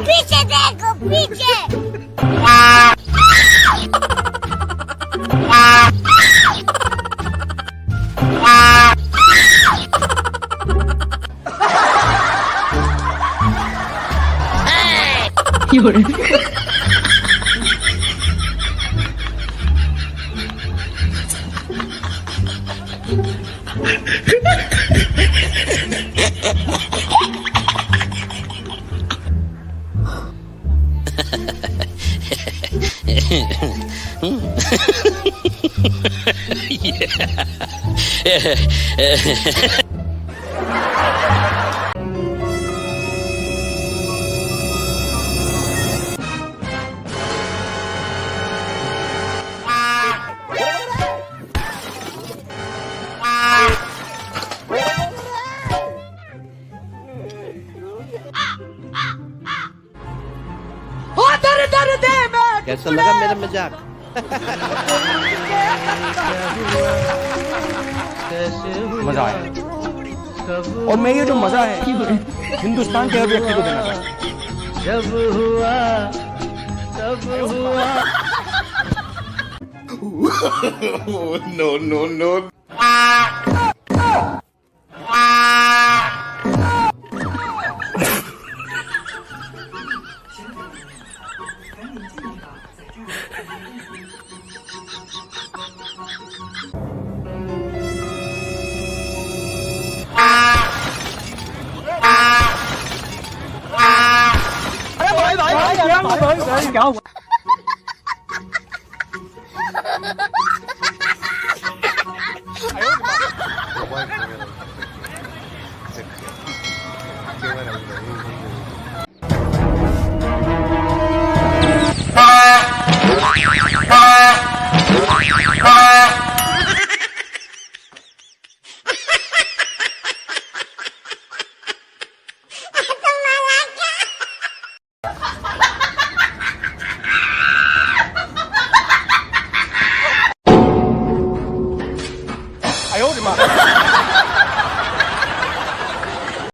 पीछे देखो पीछे। कैसा लगा मेरा मजाक? मजा आया और मैं ये जो मजा है हिंदुस्तान के हर व्यक्ति को देना चाहता जब हुआ तब हुआ। No, no, no. क्या हुआ? Qué maravilla.